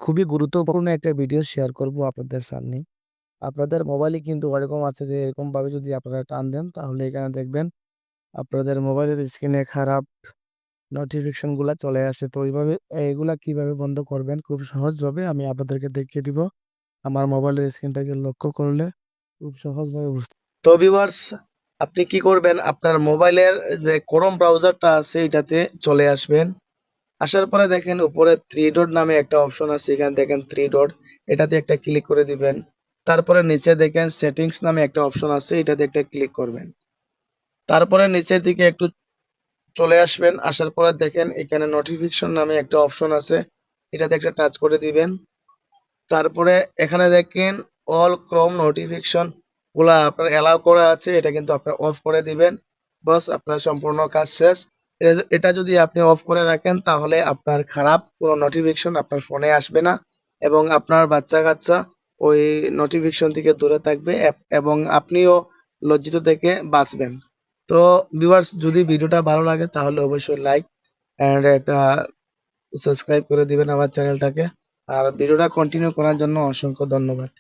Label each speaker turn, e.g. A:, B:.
A: খুবই গুরুত্বপূর্ণ একটা ভিডিও শেয়ার করব আপনাদের সামনে। আপনাদের মোবাইলে কিন্তু ওরকম আছে যে এরকমভাবে যদি আপনারা টান দেন তাহলে এখানে দেখবেন আপনাদের মোবাইলের স্ক্রিনে খারাপ নোটিফিকেশন গুলা চলে আসে। তো এইভাবে এগুলা কিভাবে বন্ধ করবেন খুব সহজভাবে আমি আপনাদেরকে দেখিয়ে দিব। আমার মোবাইলের স্ক্রিনটাকে লক্ষ্য করলে খুব সহজভাবে তো ভিউয়ার্স, আপনি কি করবেন আপনার মোবাইলের যে ক্রোম ব্রাউজারটা আছে এটাতে চলে আসবেন। আসার পরে দেখেন উপরে 3 ডট নামে একটা অপশন আছে, এখানে দেখেন 3 ডট, এটাতে একটা ক্লিক করে দিবেন। তারপরে নিচে দেখেন সেটিংস নামে একটা অপশন আছে, এটাতে একটা ক্লিক করবেন। তারপরে নিচের দিকে একটু চলে আসবেন, আসার পরে দেখেন এখানে নোটিফিকেশন নামে একটা অপশন আছে, এটাতে একটা টাচ করে দিবেন। তারপরে এখানে দেখেন অল ক্রোম নোটিফিকেশন গুলা আপনার অ্যালাউ করা আছে, এটা কিন্তু আপনার অফ করে দিবেন। বাস আপনার সম্পূর্ণ কাজ শেষ। এটা যদি আপনি অফ করে রাখেন তাহলে আপনার খারাপ কোনো নোটিফিকেশন আপনার ফোনে আসবে না এবং আপনার বাচ্চা-কাচ্চা ওই নোটিফিকেশন থেকে দূরে থাকবে এবং আপনিও লজ্জিত থেকে বাঁচবেন। তো ভিউয়ার্স, যদি ভিডিওটা ভালো লাগে তাহলে অবশ্যই লাইক অ্যান্ড একটা সাবস্ক্রাইব করে দিবেন আমার চ্যানেলটাকে। আর ভিডিওটা কন্টিনিউ করার জন্য অসংখ্য ধন্যবাদ।